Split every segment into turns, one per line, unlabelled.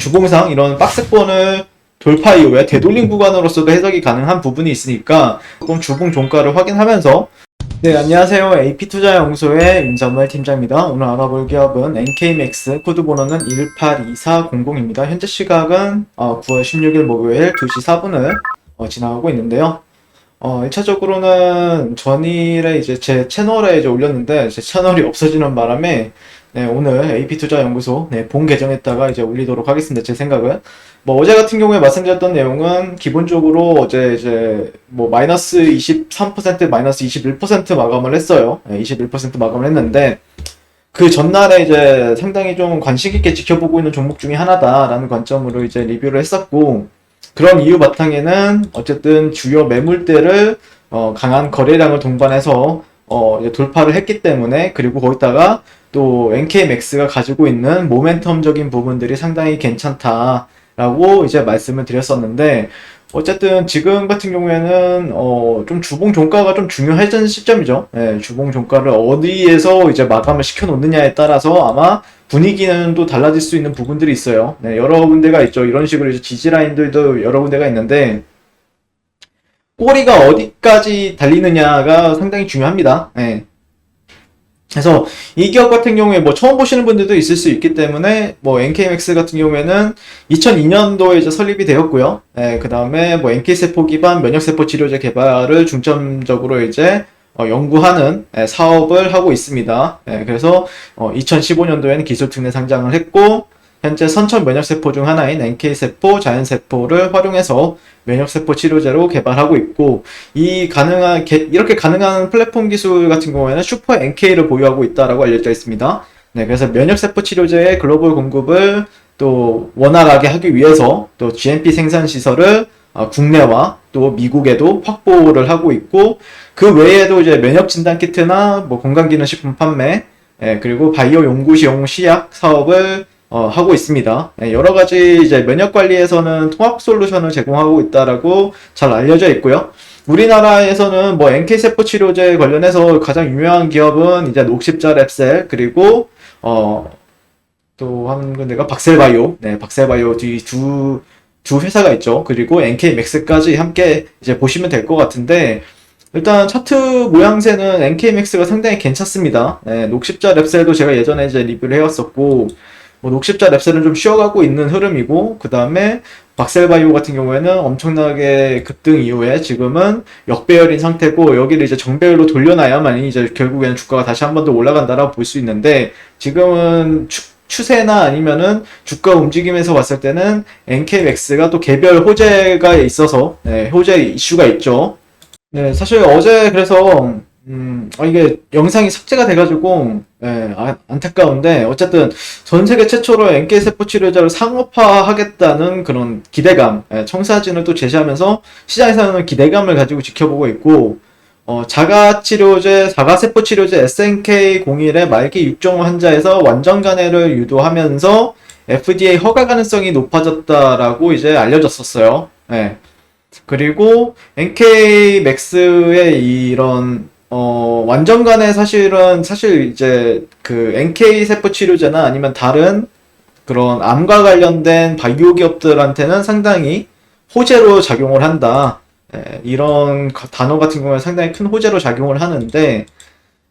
주봉상 이런 박스권을 돌파 이후에 되돌림 구간으로서도 해석이 가능한 부분이 있으니까 조금 주봉 종가를 확인하면서. 네, 안녕하세요. AP투자연구소의 윤선물 팀장입니다. 오늘 알아볼 기업은 NK맥스, 코드 번호는 182400입니다. 현재 시각은 9월 16일 목요일 2시 4분을 지나가고 있는데요. 1차적으로는 전일에 이제 제 채널에 이제 올렸는데 제 채널이 없어지는 바람에 네, 오늘 AP투자연구소 본 계정에다가 이제 올리도록 하겠습니다. 제 생각은. 어제 같은 경우에 말씀드렸던 내용은 기본적으로 어제 이제 마이너스 23%, 마이너스 21% 마감을 했어요. 21% 마감을 했는데 그 전날에 이제 상당히 좀 관심 있게 지켜보고 있는 종목 중에 하나다라는 관점으로 이제 리뷰를 했었고, 그런 이유 바탕에는 어쨌든 주요 매물대를 강한 거래량을 동반해서 이제 돌파를 했기 때문에, 그리고 거기다가 또 NK맥스가 가지고 있는 모멘텀적인 부분들이 상당히 괜찮다라고 이제 말씀을 드렸었는데, 어쨌든 지금 같은 경우에는 좀 주봉 종가가 좀 중요해진 시점이죠. 예, 주봉 종가를 어디에서 이제 마감을 시켜 놓느냐에 따라서 아마 분위기는 또 달라질 수 있는 부분들이 있어요. 네, 여러 군데가 있죠. 이런 식으로 이제 지지 라인들도 여러 군데가 있는데 꼬리가 어디까지 달리느냐가 상당히 중요합니다. 예. 그래서 이 기업 같은 경우에 처음 보시는 분들도 있을 수 있기 때문에 NK맥스 같은 경우에는 2002년도에 이제 설립이 되었고요. 그 다음에 NK세포 기반 면역세포 치료제 개발을 중점적으로 이제 연구하는 사업을 하고 있습니다. 그래서 2015년도에는 기술특례 상장을 했고, 현재 선천 면역세포 중 하나인 NK세포, 자연세포를 활용해서 면역세포 치료제로 개발하고 있고, 이렇게 가능한 플랫폼 기술 같은 경우에는 슈퍼 NK를 보유하고 있다라고 알려져 있습니다. 네, 그래서 면역세포 치료제의 글로벌 공급을 또 원활하게 하기 위해서 또 GMP 생산 시설을 국내와 또 미국에도 확보를 하고 있고, 그 외에도 이제 면역 진단 키트나 건강기능식품 판매, 그리고 바이오 연구시용 시약 사업을 하고 있습니다. 여러 가지 이제 면역 관리에서는 통합 솔루션을 제공하고 있다라고 잘 알려져 있고요. 우리나라에서는 NK세포 치료제 관련해서 가장 유명한 기업은 이제 녹십자 랩셀, 그리고 또 한 군데가 박셀바이오, 박셀바이오 두 회사가 있죠. 그리고 NK맥스까지 함께 이제 보시면 될 것 같은데, 일단 차트 모양새는 NK맥스가 상당히 괜찮습니다. 녹십자 랩셀도 제가 예전에 이제 리뷰를 해왔었고, 녹십자 랩셀은 좀 쉬어가고 있는 흐름이고, 그 다음에 박셀바이오 같은 경우에는 엄청나게 급등 이후에 지금은 역배열인 상태고, 여기를 이제 정배열로 돌려놔야만이 이제 결국에는 주가가 다시 한 번 더 올라간다라고 볼 수 있는데, 지금은 추세나 아니면은 주가 움직임에서 봤을 때는 NK맥스가 또 개별 호재가 있어서 호재 이슈가 있죠. 네, 사실 어제 그래서 이게 영상이 삭제가 돼가지고 안타까운데, 어쨌든 전 세계 최초로 NK세포 치료제를 상업화하겠다는 그런 기대감, 청사진을 또 제시하면서 시장에서는 기대감을 가지고 지켜보고 있고, 자가세포 치료제 SNK01의 말기 6종호 환자에서 완전 간해를 유도하면서 FDA 허가 가능성이 높아졌다라고 이제 알려졌었어요. 그리고 NK맥스의 이런 완전 간해 사실 이제 그 NK세포 치료제나 아니면 다른 그런 암과 관련된 바이오 기업들한테는 상당히 호재로 작용을 한다. 이런 단어 같은 경우는 상당히 큰 호재로 작용을 하는데,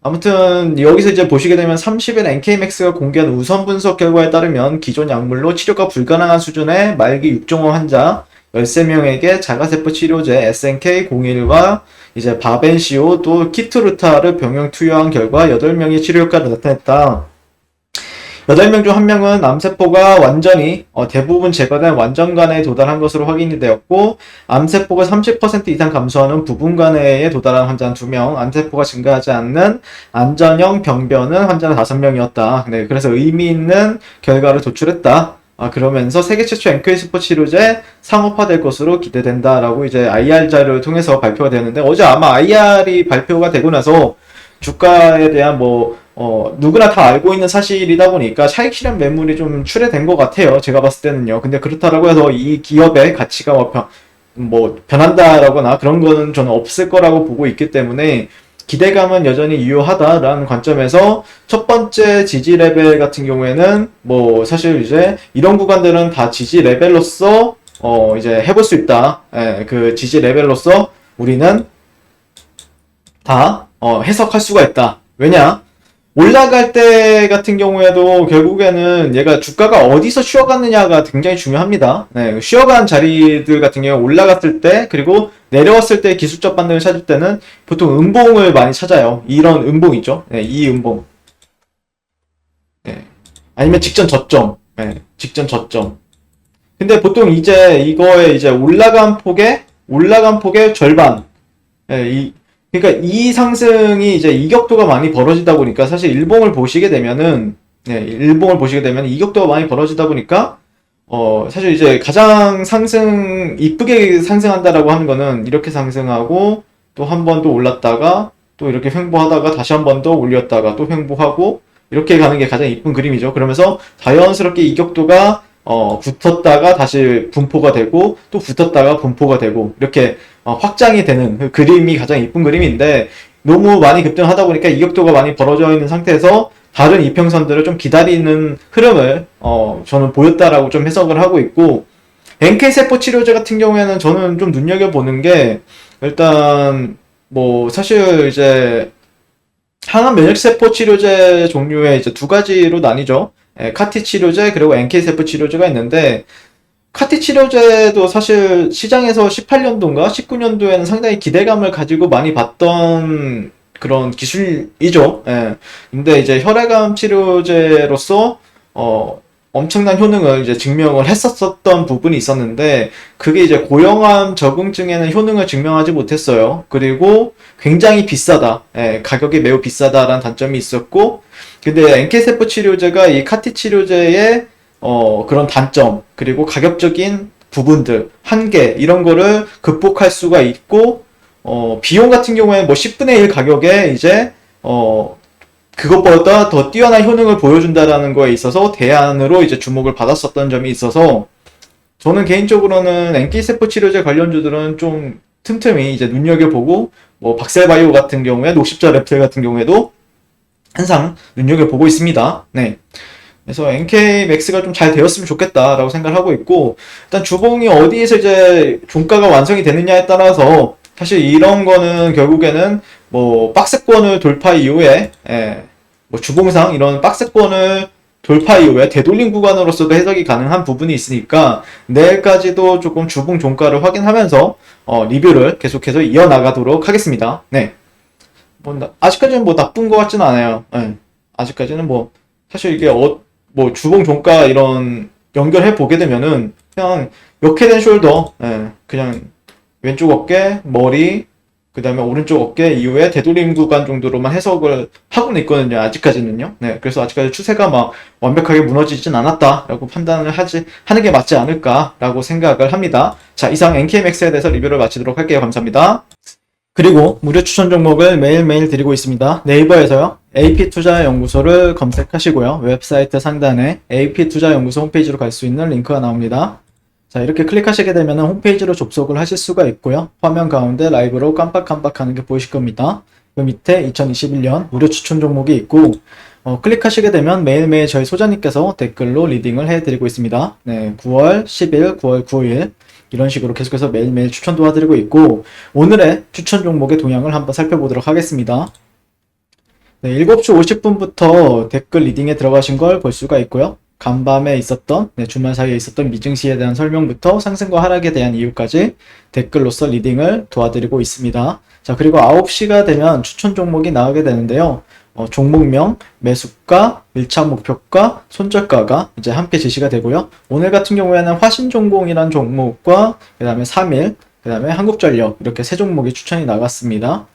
아무튼 여기서 이제 보시게 되면 30일 NK맥스가 공개한 우선 분석 결과에 따르면 기존 약물로 치료가 불가능한 수준의 말기 6종호 환자 13명에게 자가세포 치료제 SNK01과 이제 바벤시오 또 키트루타를 병용 투여한 결과 8명의 치료 효과를 나타냈다. 8명 중 1명은 암세포가 완전히 대부분 제거된 완전 간해에 도달한 것으로 확인이 되었고, 암세포가 30% 이상 감소하는 부분 간해에 도달한 환자는 2명, 암세포가 증가하지 않는 안전형 병변은 환자는 5명이었다. 네, 그래서 의미 있는 결과를 도출했다. 그러면서 세계 최초 NK세포 치료제 상업화될 것으로 기대된다라고 이제 IR 자료를 통해서 발표가 되었는데, 어제 아마 IR이 발표가 되고 나서 주가에 대한 누구나 다 알고 있는 사실이다 보니까 차익 실현 매물이 좀 출회된 것 같아요. 제가 봤을 때는요. 근데 그렇다라고 해서 이 기업의 가치가 변한다라거나 그런 거는 저는 없을 거라고 보고 있기 때문에, 기대감은 여전히 유효하다라는 관점에서 첫 번째 지지 레벨 같은 경우에는 뭐 사실 이제 이런 구간들은 다 지지 레벨로서 이제 해볼 수 있다. 예, 그 지지 레벨로서 우리는 다 해석할 수가 있다. 왜냐? 올라갈 때 같은 경우에도 결국에는 얘가 주가가 어디서 쉬어갔느냐가 굉장히 중요합니다. 네, 쉬어간 자리들 같은 경우 올라갔을 때 그리고 내려왔을 때 기술적 반등을 찾을 때는 보통 음봉을 많이 찾아요. 이런 음봉 있죠. 네, 이 음봉. 네. 아니면 직전 저점. 네, 직전 저점. 근데 보통 이제 이거에 이제 올라간 폭의 절반. 네, 그러니까 이 상승이 이제 이격도가 많이 벌어지다 보니까 사실 일봉을 보시게 되면은 일봉을 보시게 되면 이격도가 많이 벌어지다 보니까 사실 이제 가장 이쁘게 상승한다라고 하는 거는 이렇게 상승하고 또 한 번 또 올랐다가 또 이렇게 횡보하다가 다시 한 번 더 올렸다가 또 횡보하고 이렇게 가는 게 가장 이쁜 그림이죠. 그러면서 자연스럽게 이격도가 붙었다가 다시 분포가 되고 또 붙었다가 분포가 되고 이렇게 확장이 되는 그 그림이 가장 이쁜 그림인데 너무 많이 급등하다 보니까 이격도가 많이 벌어져 있는 상태에서 다른 이평선들을 좀 기다리는 흐름을 저는 보였다라고 좀 해석을 하고 있고 NK세포 치료제 같은 경우에는 저는 좀 눈여겨보는 게 일단 뭐 사실 이제 항암 면역세포 치료제 종류의 이제 두 가지로 나뉘죠. 카티 치료제 그리고 NK세포 치료제가 있는데 카티 치료제도 사실 시장에서 18년도인가 19년도에는 상당히 기대감을 가지고 많이 봤던 그런 기술이죠. 예. 근데 이제 혈액암 치료제로서 엄청난 효능을 이제 증명을 했었던 부분이 있었는데 그게 이제 고형암 적응증에는 효능을 증명하지 못했어요. 그리고 굉장히 비싸다. 예, 가격이 매우 비싸다라는 단점이 있었고 근데 NK세포 치료제가 이 카티 치료제의 그런 단점, 그리고 가격적인 부분들, 한계, 이런 거를 극복할 수가 있고, 비용 같은 경우에는 뭐 10분의 1 가격에 이제, 그것보다 더 뛰어난 효능을 보여준다라는 거에 있어서 대안으로 이제 주목을 받았었던 점이 있어서, 저는 개인적으로는 NK세포 치료제 관련주들은 좀 틈틈이 이제 눈여겨보고, 뭐 박셀바이오 같은 경우에, 녹십자 랩틀 같은 경우에도 항상 눈여겨보고 있습니다. 네. 그래서 NK맥스가 좀 잘 되었으면 좋겠다라고 생각을 하고 있고 일단 주봉이 어디에서 이제 종가가 완성이 되느냐에 따라서 사실 이런 거는 결국에는 뭐 박스권을 돌파 이후에 뭐 주봉상 이런 박스권을 돌파 이후에 되돌림 구간으로서도 해석이 가능한 부분이 있으니까 내일까지도 조금 주봉 종가를 확인하면서 리뷰를 계속해서 이어나가도록 하겠습니다. 네. 뭐 아직까지는 뭐 나쁜 것 같지는 않아요. 네. 아직까지는 뭐 사실 이게 뭐 주봉 종가 이런 연결해 보게 되면은 그냥 역회된 숄더, 그냥 왼쪽 어깨, 머리, 그 다음에 오른쪽 어깨 이후에 되돌림 구간 정도로만 해석을 하고는 있거든요. 아직까지는요. 네, 그래서 아직까지 추세가 막 완벽하게 무너지진 않았다라고 판단을 하는 게 맞지 않을까라고 생각을 합니다. 자, 이상 NK맥스에 대해서 리뷰를 마치도록 할게요. 감사합니다. 그리고 무료 추천 종목을 매일매일 드리고 있습니다. 네이버에서요. AP투자연구소를 검색하시고요. 웹사이트 상단에 AP투자연구소 홈페이지로 갈 수 있는 링크가 나옵니다. 자, 이렇게 클릭하시게 되면 홈페이지로 접속을 하실 수가 있고요. 화면 가운데 라이브로 깜빡깜빡하는 게 보이실 겁니다. 그 밑에 2021년 무료 추천 종목이 있고 클릭하시게 되면 매일매일 저희 소장님께서 댓글로 리딩을 해드리고 있습니다. 네, 9월 10일, 9월 9일 이런 식으로 계속해서 매일매일 추천 도와드리고 있고 오늘의 추천 종목의 동향을 한번 살펴보도록 하겠습니다. 네, 7시 50분부터 댓글 리딩에 들어가신 걸 볼 수가 있고요. 간밤에 있었던 주말 사이에 있었던 미증시에 대한 설명부터 상승과 하락에 대한 이유까지 댓글로서 리딩을 도와드리고 있습니다. 자, 그리고 9시가 되면 추천 종목이 나오게 되는데요. 종목명, 매수가, 1차 목표가, 손절가가 이제 함께 제시가 되고요. 오늘 같은 경우에는 화신重工이란 종목과 그 다음에 3일, 그 다음에 한국전력 이렇게 세 종목이 추천이 나갔습니다.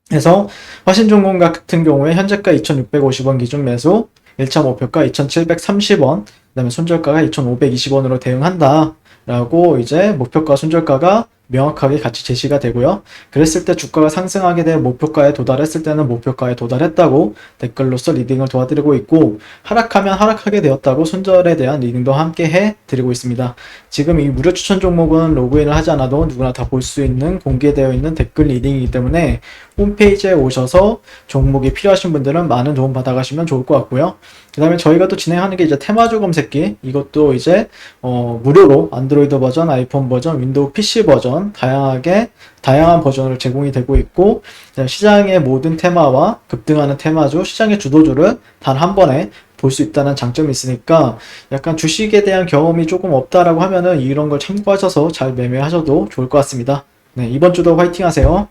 그래서 화신重工 같은 경우에 현재가 2,650원 기준 매수, 1차 목표가 2,730원, 그 다음에 손절가가 2,520원으로 대응한다 라고 이제 목표가 손절가가 명확하게 같이 제시가 되고요. 그랬을 때 주가가 상승하게 되면 목표가에 도달했을 때는 목표가에 도달했다고 댓글로서 리딩을 도와드리고 있고 하락하면 하락하게 되었다고 손절에 대한 리딩도 함께 해드리고 있습니다. 지금 이 무료 추천 종목은 로그인을 하지 않아도 누구나 다 볼 수 있는 공개되어 있는 댓글 리딩이기 때문에 홈페이지에 오셔서 종목이 필요하신 분들은 많은 도움 받아가시면 좋을 것 같고요. 그 다음에 저희가 또 진행하는 게 이제 테마주 검색기, 이것도 이제 무료로 안드로이드 버전, 아이폰 버전, 윈도우 PC 버전 다양한 버전으로 제공이 되고 있고, 시장의 모든 테마와 급등하는 테마주, 시장의 주도주를 단 한 번에 볼 수 있다는 장점이 있으니까 약간 주식에 대한 경험이 조금 없다라고 하면은 이런 걸 참고하셔서 잘 매매하셔도 좋을 것 같습니다. 네, 이번 주도 화이팅 하세요.